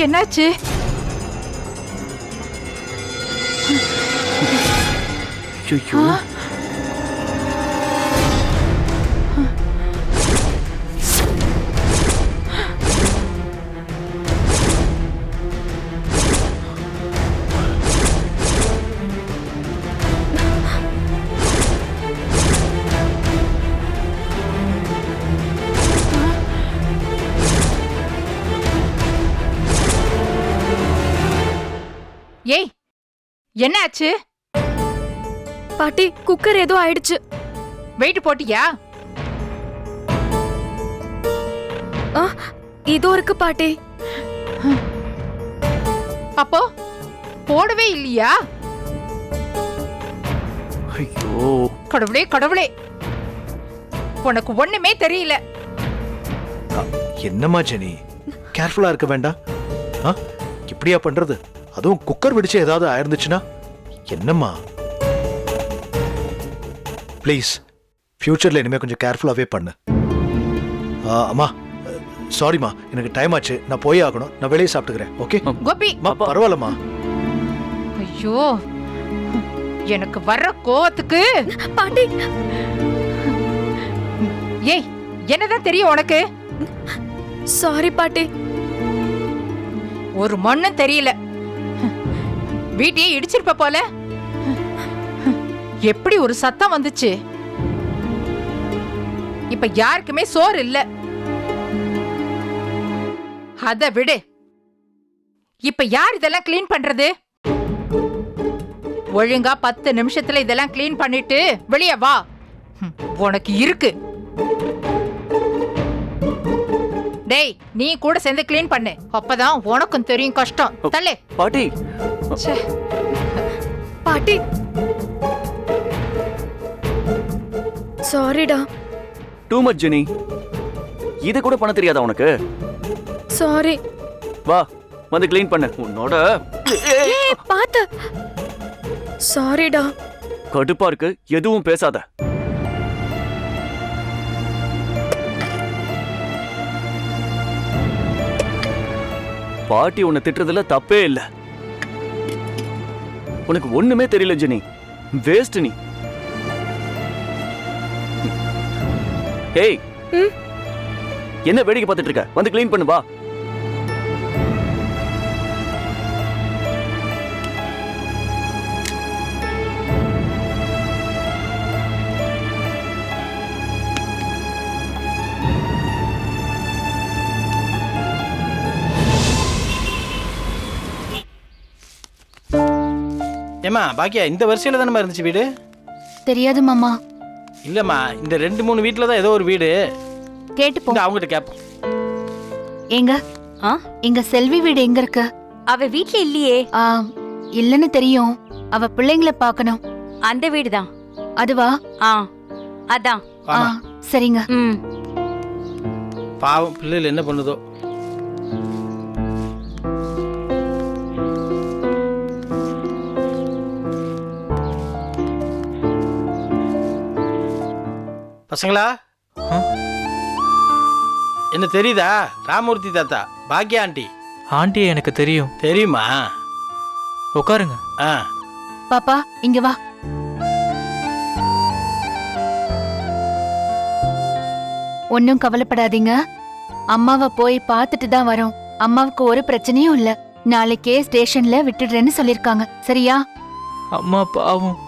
என்னாச்சு? ஐயோ, ஏய், என்னாச்சு? பாட்டி, குக்கர் ஏதோ ஆயிடுச்சு. வெயிட் போட்டியா? இதோ இருக்கு பாட்டி. அப்போ போடவே இல்லையா? ஐயோ, கடவுளே கடவுளே, உனக்கு ஒண்ணுமே தெரியல. என்னம்மா ஜெனி, கேர்ஃபுல்லா இருக்க வேண்டாம்? இப்படியா பண்றது? அதுவும் குக்கர் வெடிச்சு ஏதாவது ஆயிருந்துச்சுன்னா என்னம்மா? ப்ளீஸ் ஃபியூச்சர்ல இனிமே கொஞ்சம் கேர்ஃபுல்லாவே பண்ணு. அம்மா சாரிம்மா, எனக்கு டைம் ஆச்சு, நான் போய் ஆகணும். நான் வெளியே சாப்பிட்டுக்கிறேன். ஓகே கோபி. பரவாயில்லம்மா. ஐயோ, எனக்கு வர்ற கோவத்துக்கு. பாட்டி, ஏய், என்னதான் தெரியும் உனக்கு? சாரி பாட்டி. ஒரு மண்ணும் தெரியல. வீட்டையே இடிச்சிருப்ப போல. எப்படி ஒரு சத்தம் வந்துச்சு? இப்ப யாருக்குமே சோறு இல்ல. அத விடு. இப்ப யார் இதெல்லாம் கிளீன் பண்றது? ஒழுங்கா 10 நிமிஷத்துல இதெல்லாம் கிளீன் பண்ணிட்டு வெளியே வா. உனக்கு இருக்கு. டேய், நீ கூட சேர்ந்து கிளீன் பண்ணு. அப்பதான் உனக்கும் தெரியும் கஷ்டம். தள்ளு. பாட்டி. பாட்டி, சாரிடா. Too much Jenny. இத கூட பண்ண தெரியாதா உனக்கு? சாரி. வா, வந்து க்ளீன் பண்ணு. உன்னோட பாத்து. சாரிடா. கடுப்பா இருக்கு, எதுவும் பேசாத. பாட்டி உன்னை திட்டுறதுல தப்பே இல்ல. உனக்கு ஒண்ணுமே தெரியல ஜெனி. வேஸ்ட் நீ. ஏய், என்ன வேடிக்கை பார்த்துட்டு இருக்க? வந்து க்ளீன் பண்ணு வா. ஏமா பாக்கியா, இந்த வரிசையில தானே இருந்துச்சு வீடு? தெரியாது மாமா. இல்லம்மா, இந்த 2-3 வீட்டுல தான் ஏதோ ஒரு வீடு. கேட்டுப்போம். அவங்ககிட்ட கேட்போம். எங்க எங்க செல்வி வீடு எங்க இருக்கு? அவ வீட்ல இல்லையே. இல்லன்னு தெரியும். அவ பிள்ளைங்களை பார்க்கணும். அந்த வீடுதான். அதுவா? அதான். சரிங்க. பாவம், பிள்ளைகள் என்ன பண்ணுதோ. பசங்களா, என்ன தெரியுதா? ராமூர்த்தி தாத்தா, பாக்கியா ஆண்டி. ஆண்டி எனக்கு தெரியும். தெரியுமா? உட்காருங்க. பாப்பா, இங்க வா. ஒன்னும் கவலைப்படாதீங்க. அம்மாவை போய் பார்த்துட்டு தான் வரோம். அம்மாவுக்கு ஒரு பிரச்சனையும் இல்ல. நாளைக்கே ஸ்டேஷன்ல விட்டுடுறேன்னு சொல்லிருக்காங்க. சரியா? அம்மா பாவம்,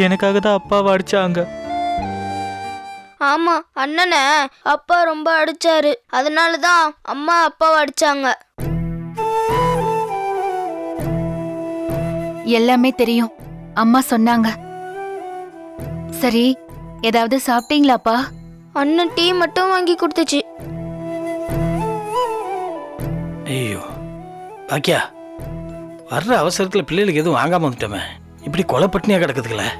எனக்காக தான் அப்பாவை அடிச்சாங்க. ஆமா, அண்ணனை அப்பா ரொம்ப அடிச்சாரு. அதனாலதான் அம்மா அப்பாவை அடிச்சாங்க. எல்லாமே தெரியும். அம்மா சொன்னாங்க. சரி, ஏதாவது சாப்பிட்டீங்களாப்பா? அண்ணன் டீ மட்டும் வாங்கி கொடுத்துச்சு. ஐயோ பாக்கியா, வர்ற அவசரத்துல பிள்ளைகளுக்கு எதுவும் வாங்காம வந்துட்டோமே. இப்படி கொலை பட்டினியா கிடக்குதுங்களே.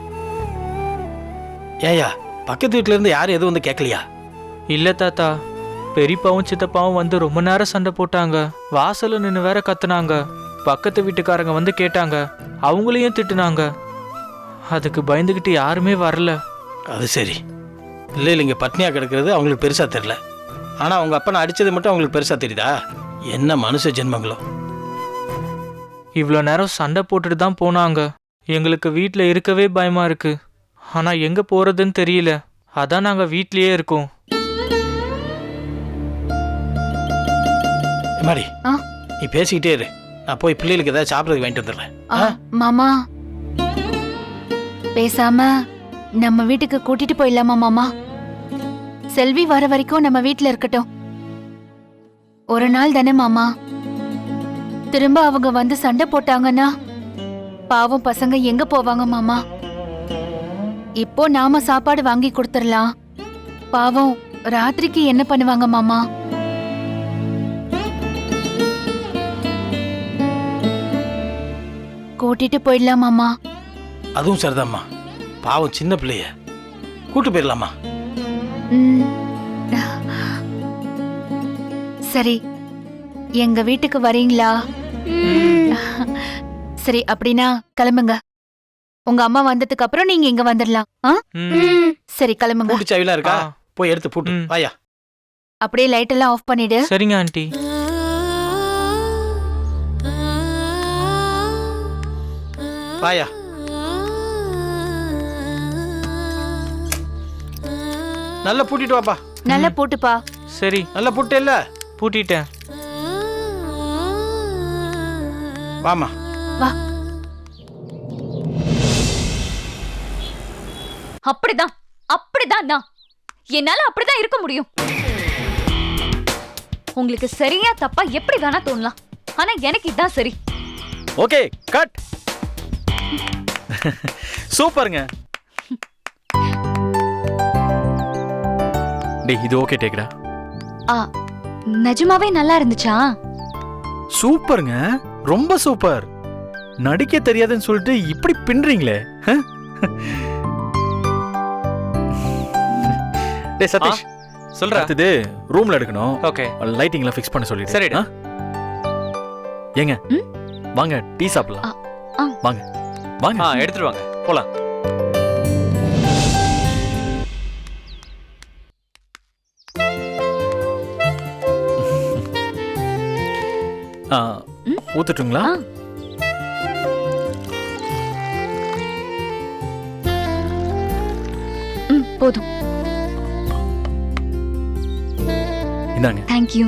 ஏயா, பக்கத்து வீட்டுல இருந்து யாரும் எதுவும் வந்து கேட்கலையா? இல்ல தாத்தா, பெரியப்பாவும் சித்தப்பாவும் வந்து ரொம்ப நேரம் சண்டை போட்டாங்க. வாசல்ல நின்று வேற கத்துனாங்க. பக்கத்து வீட்டுக்காரங்க வந்து கேட்டாங்க, அவங்களையும் திட்டுனாங்க. அதுக்கு பயந்துகிட்டு யாருமே வரல. அது சரி. பிள்ளைகள் இங்க பட்னியா கிடக்கிறது அவங்களுக்கு பெருசா தெரியல. ஆனா அவங்க அப்பனை அடிச்சது மட்டும் அவங்களுக்கு பெருசா தெரியுதா? என்ன மனுஷ ஜென்மங்களோ. இவ்வளோ நேரம் சண்டை போட்டுட்டு தான் போனாங்க. எங்களுக்கு வீட்டில் இருக்கவே பயமா இருக்கு. ஆனால் எங்கே போகிறதுன்னு தெரியல. அதான் நாங்கள் வீட்லேயே இருக்கோம். மாடி ஆ? நீ பேசிக்கிட்டே இரு, நான் போய் பிள்ளைகளுக்கு ஏதாவது சாப்பிட்றதுக்கு வாங்கிட்டு வந்துடுறேன். மாமா பேசாம நம்ம வீட்டுக்கு கூட்டிட்டு போயிடலாமா மாமா? செல்வி வர வரைக்கும் நம்ம வீட்ல இருக்கட்டும். ஒரு நாள் தானே மாமா. திரும்ப அவங்க வந்து சண்டை போட்டாங்கன்னா பாவம் பசங்க எங்க போவாங்க மாமா? இப்போ நாம சாப்பாடு வாங்கி கொடுத்துடலாம். பாவம் ராத்திரிக்கு என்ன பண்ணுவாங்க மாமா? கூட்டிட்டு போயிடலாம் மாமா. அதுவும் சரிதாம்மா, பாவம் சின்ன பிள்ளைய கூட்டு போயிடலாமா? ம். சரி, எங்க வீட்டுக்கு வரீங்களா? சரி, அப்படின்னா கிளம்புங்க. உங்க அம்மா வந்ததுக்கு அப்புறம் நீங்க இங்க வந்துடலாம். ம். சரி, கிளம்புங்க. பூட்டு சாவிலாம் இருக்கா? ஆ. போய் எடுத்து பூட்டு. ம். வாயா. அப்படியே லைட் எல்லாம் ஆஃப் பண்ணிடு. சரிங்க ஆண்டி. வாயா. நல்லா பூட்டிட்டு வாப்பா. நல்லா போட்டுப்பா. சரி, நல்லா பூட்டு இல்ல? பூட்டிட்டேன். வாமா. வா. அப்படிதான் அப்படிதான் நான். என்னால அப்படிதான் இருக்க முடியும். உங்களுக்கு சரியா தப்பா எப்படி வேணா தோணலாம், ஆனா எனக்கு இதான் சரி. Okay, cut. சூப்பருங்க. டேய், இது ஓகே டேக்டா. நிஜமாவே நல்லா இருந்துச்சா? சூப்பருங்க, ரொம்ப சூப்பர். நடிக்க தெரியாதுன்னு சொல்லிட்டு இப்படி பின்றீங்களே. டேய் சதீஷ், சொல்றா. அடுத்தது ரூம்ல எடுக்கணும். ஓகே. லைட்டிங்லாம் ஃபிக்ஸ் பண்ண சொல்லிடு. சரிடா. ஏங்க வாங்க டீ சாப்பிடலாம். வாங்க வாங்க. எடுத்துட்டு வாங்க. போலாம். ஊத்துட்டுங்களா? போதும். இந்தாங்க. தேங்க்யூ.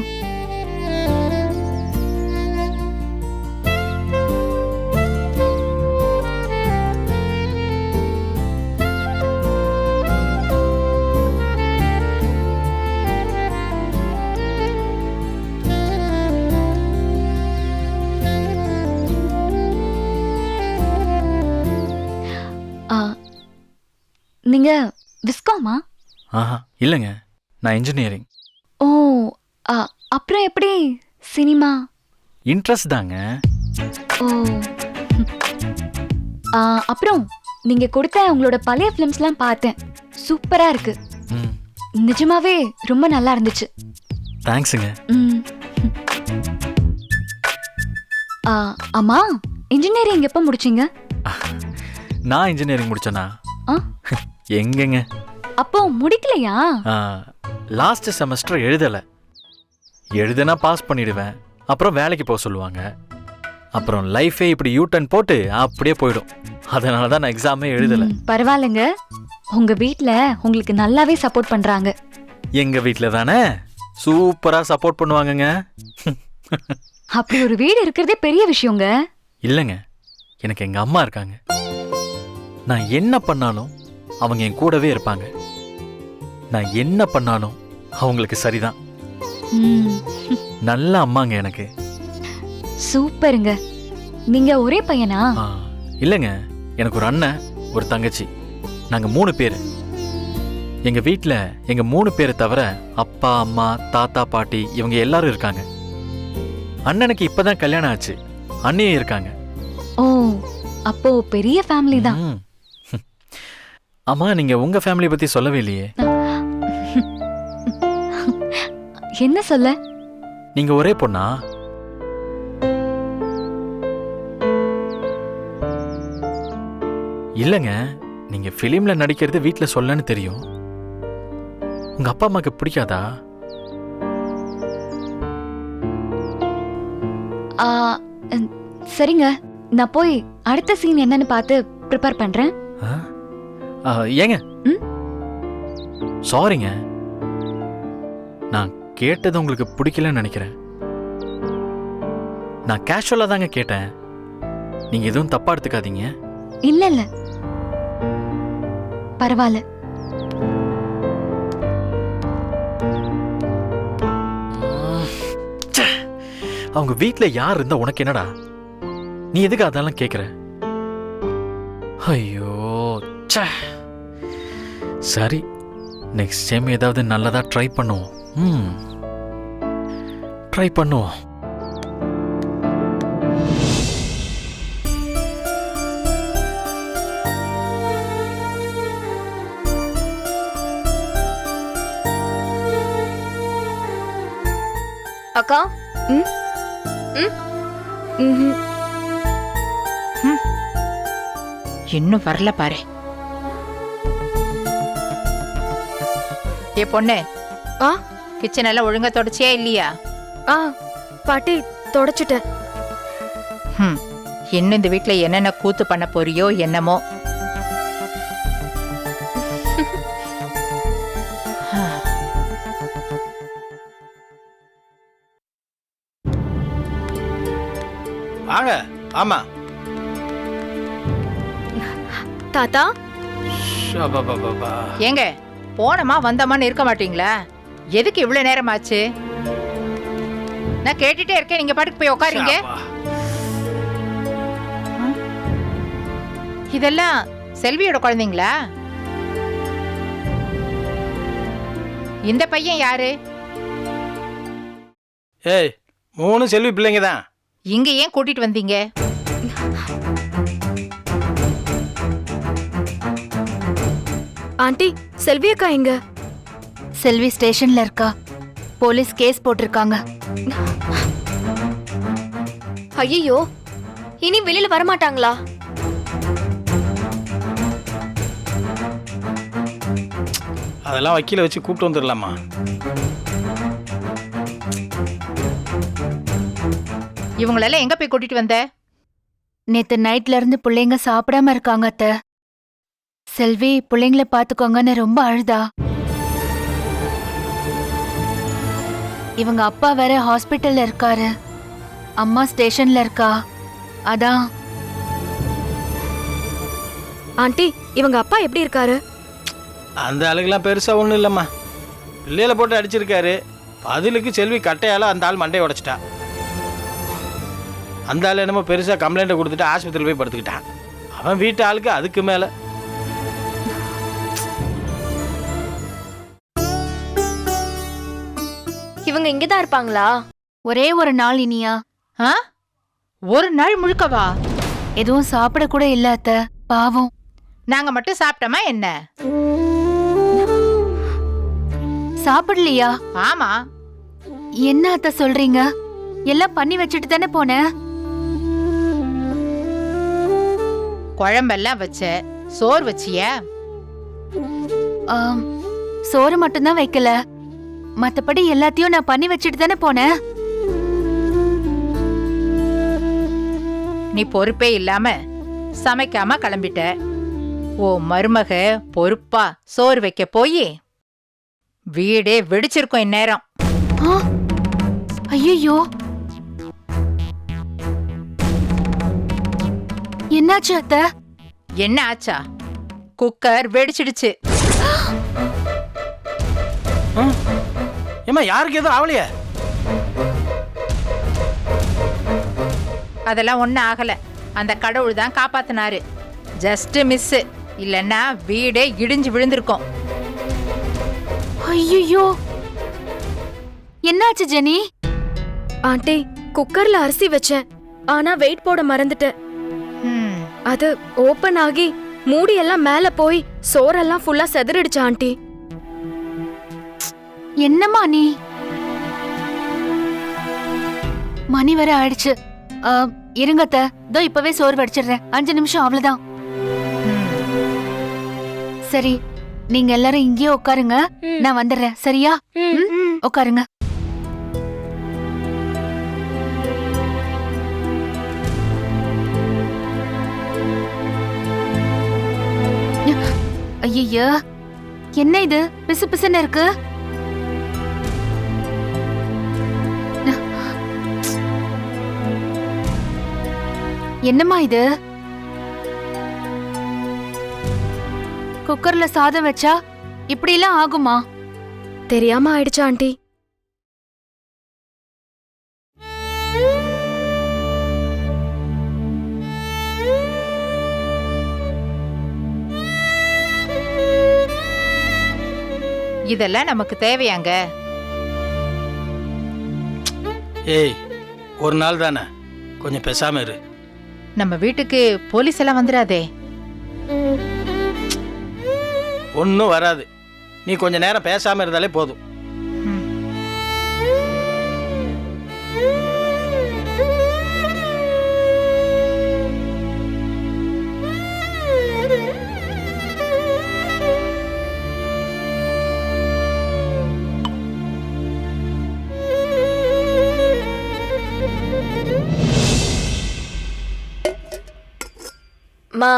நீங்க விஸ்காமா? ஆஹா இல்லைங்க, நான் இன்ஜினியரிங். ஓ, அப்புறம் எப்படி சினிமா? இன்ட்ரெஸ்ட் தாங்க. ஓ. அப்புறம் நீங்க கொடுத்த உங்களோட பழைய ஃபிலிம்ஸ்லாம் பார்த்தேன். சூப்பரா இருக்கு. ம், நிஜமாவே ரொம்ப நல்லா இருந்துச்சு. தேங்க்ஸுங்க. ம். அம்மா, இன்ஜினியரிங் எப்போ முடிச்சீங்க? நான் இன்ஜினியரிங் முடிச்சேனா? ஆ? எங்கங்க, அப்போ முடிக்கலையா? லாஸ்ட் செமஸ்டர் எழுதுனா பாஸ் பண்ணிடுவேன். அப்புறம் வேலைக்கு போக சொல்லுவாங்க. அப்புறம் லைஃபே இப்படி யூ டர்ன் போட்டு அப்படியே போயிடும். அதனால தான் நான் எக்ஸாமே எழுதலை. பரவாயில்லைங்க, உங்க வீட்ல உங்களுக்கு நல்லாவே சப்போர்ட் பண்றாங்க. எங்க வீட்டில் தானே சூப்பராக சப்போர்ட் பண்ணுவாங்கங்க. அப்படி ஒரு வீடு இருக்கிறதே பெரிய விஷயங்க. இல்லைங்க, எனக்கு எங்கள் அம்மா இருக்காங்க. நான் என்ன பண்ணாலும் அவங்க என் கூடவே இருப்பாங்க. நான் என்ன பண்ணாலும் அவங்களுக்கு சரிதான். நல்ல அம்மாங்க எனக்கு. சூப்பருங்க. நீங்க ஒரே பையனா? இல்லைங்க, எனக்கு ஒரு அண்ணன், ஒரு தங்கச்சி. நாங்கள் 3 பேர். எங்கள் வீட்டில் எங்கள் 3 பேரை தவிர அப்பா, அம்மா, தாத்தா, பாட்டி இவங்க எல்லாரும் இருக்காங்க. அண்ணனுக்கு இப்போதான் கல்யாணம் ஆச்சு. அண்ணியும் இருக்காங்க. ஓ, அப்போ பெரிய ஃபேமிலி தான். ம். அம்மா, நீங்கள் உங்கள் ஃபேமிலி பற்றி சொல்லவே இல்லையே. என்ன சொல்ல? நீங்கள் ஒரே பொண்ணா? இல்லைங்க, நீங்கள் ஃபிலிமில் நடிக்கிறது வீட்டில் சொல்லன்னு தெரியும். உங்கள் அப்பா அம்மாவுக்கு பிடிக்காதா? சரிங்க, நான் போய் அடுத்த சீன் என்னன்னு பார்த்து ப்ரிப்பேர் பண்றேன். ஏங்க ம்? சாரிங்க, நான் கேட்டது உங்களுக்கு பிடிக்கலன்னு நினைக்கிறேன். நான் கேஷுவலா தாங்க கேட்டேன், நீங்க எதுவும் தப்பா எடுத்துக்காதீங்க. இல்ல இல்ல, பரவாயில்ல. அவங்க வீட்ல யார் இருந்தா உனக்கு என்னடா? நீ எதுக்கு அதெல்லாம் கேக்குற? ஐயோ ச்சே. சரி, நெக்ஸ்ட் டைம் ஏதாவது நல்லதா ட்ரை பண்ணுவோம். ட்ரை பண்ணுவோம். அக்கா இன்னும் வரல பாரு. ஏ பொண்ணு, ஆ கிச்சன் எல்லாம் ஒழுங்கா தொடச்சியா இல்லையா? ஆ பாட்டி தொடச்சிட்டேன். இன்னும் இந்த வீட்ல என்னென்ன கூத்து பண்ண போறியோ என்னமோ. வாங்க. ஆமா. தாத்தா ஷபபபபா. ஏங்க, போனமா வந்தமான்னு இருக்க மாட்டீங்களா? எதுக்கு இவ்வளவு நேரம் ஆச்சு? நான் கேட்டுட்டே இருக்கேன், நீங்க பாட்டுக்கு போய் உட்காருங்க. ஷபா. இதெல்லாம் செல்வியோட குழந்தைங்களா? இந்த பையன் யாரு? ஏய், 3 செல்வி பிள்ளைங்க தான். இங்க ஏன் கூட்டிட்டு வந்தீங்க? ஆண்டி செல்வி அக்கா எங்க? செல்வி ஸ்டேஷன்ல இருக்கா. போலீஸ் கேஸ் போட்டிருக்காங்க. ஐயோ, இனி வெளியில வரமாட்டாங்களா? அதெல்லாம் வக்கீல வச்சு கூப்பிட்டு வந்துடலாமா? இவங்களெல்லாம் எங்க போய் கூட்டிட்டு வந்த? நேத்து நைட்ல இருந்து பிள்ளைங்க சாப்பிடாம இருக்காங்க அத்தை. செல்வி பிள்ளைங்கள பாத்துக்கோங்கன்னு ரொம்ப அழுதா. இவங்க அப்பா வேற ஹாஸ்பிட்டல்ல இருக்காரு, அம்மா ஸ்டேஷன்ல இருக்கா. அதான். ஆண்டி இவங்க அப்பா எப்படி இருக்காரு? அந்த ஆளுக்கெல்லாம் பெருசா ஒன்றும் இல்லைம்மா. பிள்ளையில போட்டு அடிச்சிருக்காரு. பதிலுக்கு செல்வி கட்டையால அந்த ஆள் மண்டையை உடைச்சிட்டா. அந்த ஆள் என்னமோ பெருசா கம்ப்ளைண்ட்டை கொடுத்துட்டு ஆஸ்பத்திரியில் போய் படுத்துக்கிட்டான். அவன் வீட்டு ஆளுக்கு அதுக்கு மேல. இவங்க இங்கதான் இருப்பாங்களா? ஒரே ஒரு நாள் இனியா. ஆ? ஒரு நாள் முழுக்கவா? எதுவும் சாப்பிட கூட இல்ல அத்தை, பாவம். நாங்க மட்டும் சாப்பிட்டோமா என்ன? சாப்பிடலையா? ஆமா. என்ன அத்தை சொல்றீங்க? எல்லாம் பண்ணி வச்சுட்டு தானே போனேன். குழம்பெல்லாம் வச்ச, சோறு வச்சிய? சோறு மட்டும்தான் வைக்கல, மத்தபடி எல்லாத்தையும் நான் பண்ணி வச்சுட்டு தானே போனேன். நீ பொறுப்பே இல்லாம சமைக்காம கிளம்பிட்ட. ஓ மருமக பொறுப்பா சோறு வைக்க போய் வீடே வெடிச்சிருக்கும் இந்நேரம். ஐயோ, என்னாச்சு அத்தை? என்ன ஆச்சா? குக்கர் வெடிச்சிடுச்சு. ஏம்மா, யாருக்கு எதுவும் ஆவலையே? அதெல்லாம் ஒன்றும் ஆகல. அந்த கடவுள் தான் காப்பாத்தினாரு. ஜஸ்ட் மிஸ், இல்லைன்னா வீடே இடிஞ்சு விழுந்திருக்கும். ஐயோ, என்னாச்சு ஜெனி? ஆண்டி குக்கர்ல அரிசி வச்சேன், ஆனா வெயிட் போட மறந்துட்டேன். அது ஓபன் ஆகி மூடி எல்லாம் மேல போய் சோறெல்லாம் ஃபுல்லா செதறிடுச்சு ஆண்டி. என்னம்மா நீ? மணி வர ஆயிடுச்சு. இருங்க அத்தை, இதோ இப்பவே சோறு வடிச்சிடுறேன். 5 நிமிஷம் அவ்வளவுதான். சரி, நீங்க எல்லாரும் இங்கேயே உட்காருங்க, நான் வந்துடுறேன். சரியா? உட்காருங்க. ஐயோ, என்ன இது பிசு பிசுன்னு இருக்கு? என்னம்மா இது? குக்கர்ல சாதம் வச்சா இப்படி எல்லாம் ஆகுமா? தெரியாம ஆயிடுச்சு ஆண்டி. இதெல்லாம் நமக்கு தேவையாங்க? ஏய், ஒரு நாள் தானே, கொஞ்சம் பேசாம இரு. நம்ம வீட்டுக்கு போலீஸ் எல்லாம் வந்துடாதே? ஒன்றும் வராது. நீ கொஞ்ச நேரம் பேசாம இருந்தாலே போதும். மா,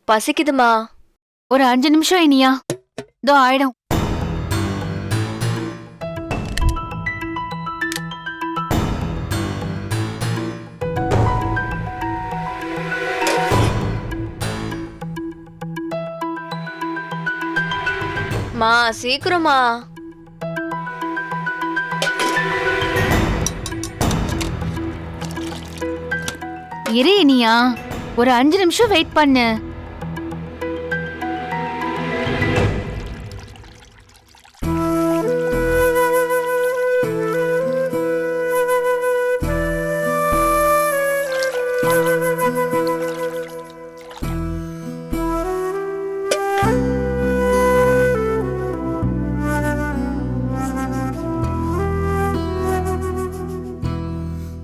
பசிக்குதுமா. ஒரு 5 நிமிஷம் இனியா, இதோ ஆயிடும். மா, சீக்கிரமா. இரு இனியா, ஒரு 5 நிமிஷம் வெயிட் பண்ணு.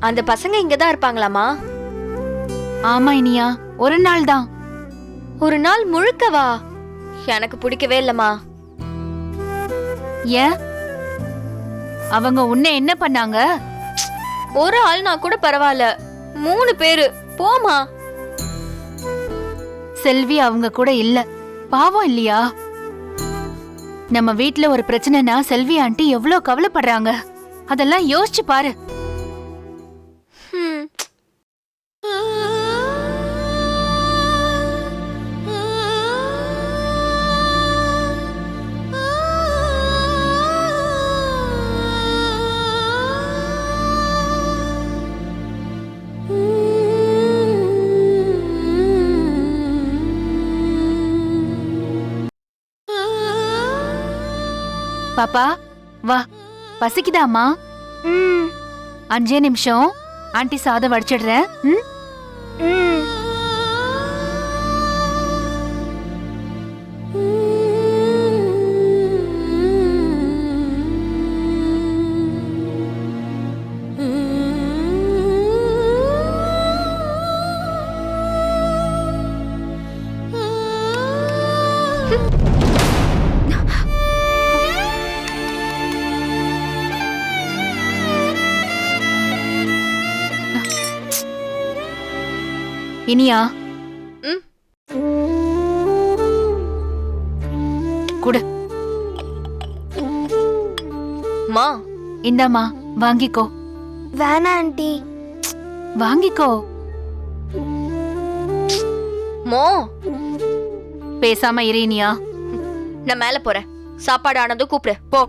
அந்த பசங்க இங்கதான் இருப்பாங்களாமா? ஆமா இனியா, ஒரு நாள் தான். ஒரு நாள் முழுக்கவா? எனக்கு பிடிக்கவே இல்லம்மா. ஏன்? அவங்க உன்னை என்ன பண்ணாங்க? ஒரு ஆள்னா கூட பரவாயில்ல, 3 பேரு. போமா. செல்வி அவங்க கூட இல்ல, பாவம் இல்லையா? நம்ம வீட்ல ஒரு பிரச்சனைனா செல்வி ஆண்டி எவ்வளவு கவலைப்படுறாங்க, அதெல்லாம் யோசிச்சு பாரு. பாப்பா வா, பசிக்குதாமா? 5 நிமிஷம், ஆண்டி சாதம் வடிச்சிடுறேன். இனியா, குடு. மா, இந்தாமா, வாங்கிக்கோ. வேணா ஆண்டி. வாங்கிக்கோ. மோ, பேசாம இரு இனியா. நான் மேல போறேன். சாப்பாடு ஆனதும் கூப்பிடு. போ.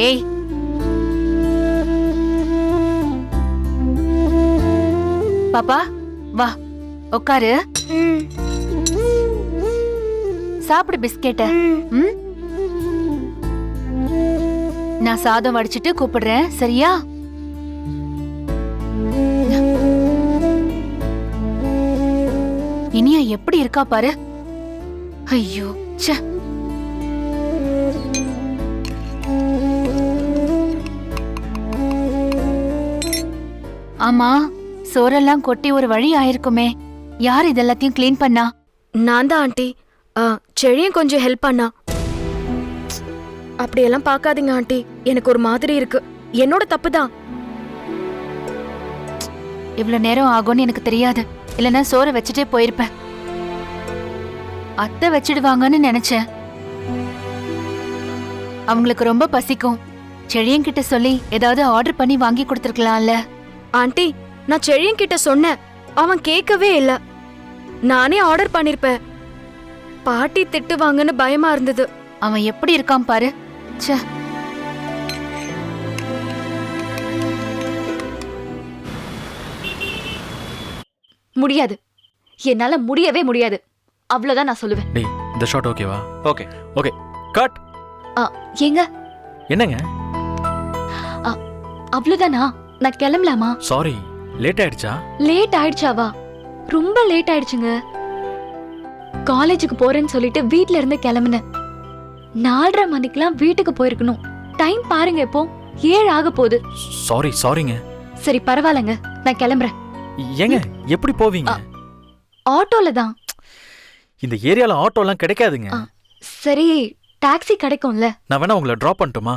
ஏய், பாப்பா வா, உட்காரு. சாப்பிடு பிஸ்கெட்ட. நான் சாதம் வடிச்சிட்டு கூப்பிடுறேன், சரியா? இனியா எப்படி இருக்கா பாரு. ஐயோ ச்சே. ஆமா, சோறெல்லாம் கொட்டி ஒரு வழி ஆயிருக்குமே. யார் இதெல்லாத்தையும் க்ளீன் பண்ணா? நான் தான் ஆண்டி. செழியும் கொஞ்சம் ஹெல்ப் பண்ணா. அப்படியெல்லாம் பார்க்காதீங்க ஆண்டி, எனக்கு ஒரு மாதிரி இருக்கு. என்னோட தப்பு தான். இவ்வளவு நேரம் ஆகும்னு எனக்கு தெரியாது, இல்லைன்னா சோறை வச்சுட்டே போயிருப்பேன். அத்தை வச்சிடுவாங்கன்னு நினைச்சேன். அவங்களுக்கு ரொம்ப பசிக்கும். செழியன்கிட்ட சொல்லி ஏதாவது ஆர்டர் பண்ணி வாங்கி கொடுத்துருக்கலாம்ல. ஆண்டி, நான் செழியன் கிட்ட சொன்னேன், அவன் கேட்கவே இல்ல. நானே ஆர்டர் பண்ணிருப்பேன். பாட்டி திட்டுவாங்கன்னு பயமா இருந்தது. அவன் எப்படி இருக்கான் பாரு. ச்சே. முடியாது, என்னால முடியவே முடியாது. அவ்வளவுதான் நான் சொல்லுவேன். டேய் இந்த ஷாட் ஓகேவா? ஓகே. Okay cut. ஏங்க, என்னங்க? அவ்வளவுதானா? நான் கிளம்பலாமா? சாரி லேட் ஆயிடுச்சா? லேட் ஆயிடுச்சாவா? ரொம்ப லேட் ஆயிடுச்சுங்க. காலேஜுக்கு போறேன்னு சொல்லிட்டு வீட்ல இருந்து கிளம்புனேன். 4:30 மணிக்கெல்லாம் வீட்டுக்கு போயிருக்கணும். டைம் பாருங்க, இப்போ 7 ஆக போகுது. சாரிங்க. சரி பரவாயில்லங்க, நான் கிளம்புறேன். ஏங்க எப்படி போவீங்க? ஆட்டோல தான். இந்த ஏரியால ஆட்டோலாம் கிடைக்காதுங்க. சரி டாக்ஸி கிடைக்கும்ல? நான் வேணா உங்களை டிராப் பண்ணட்டுமா?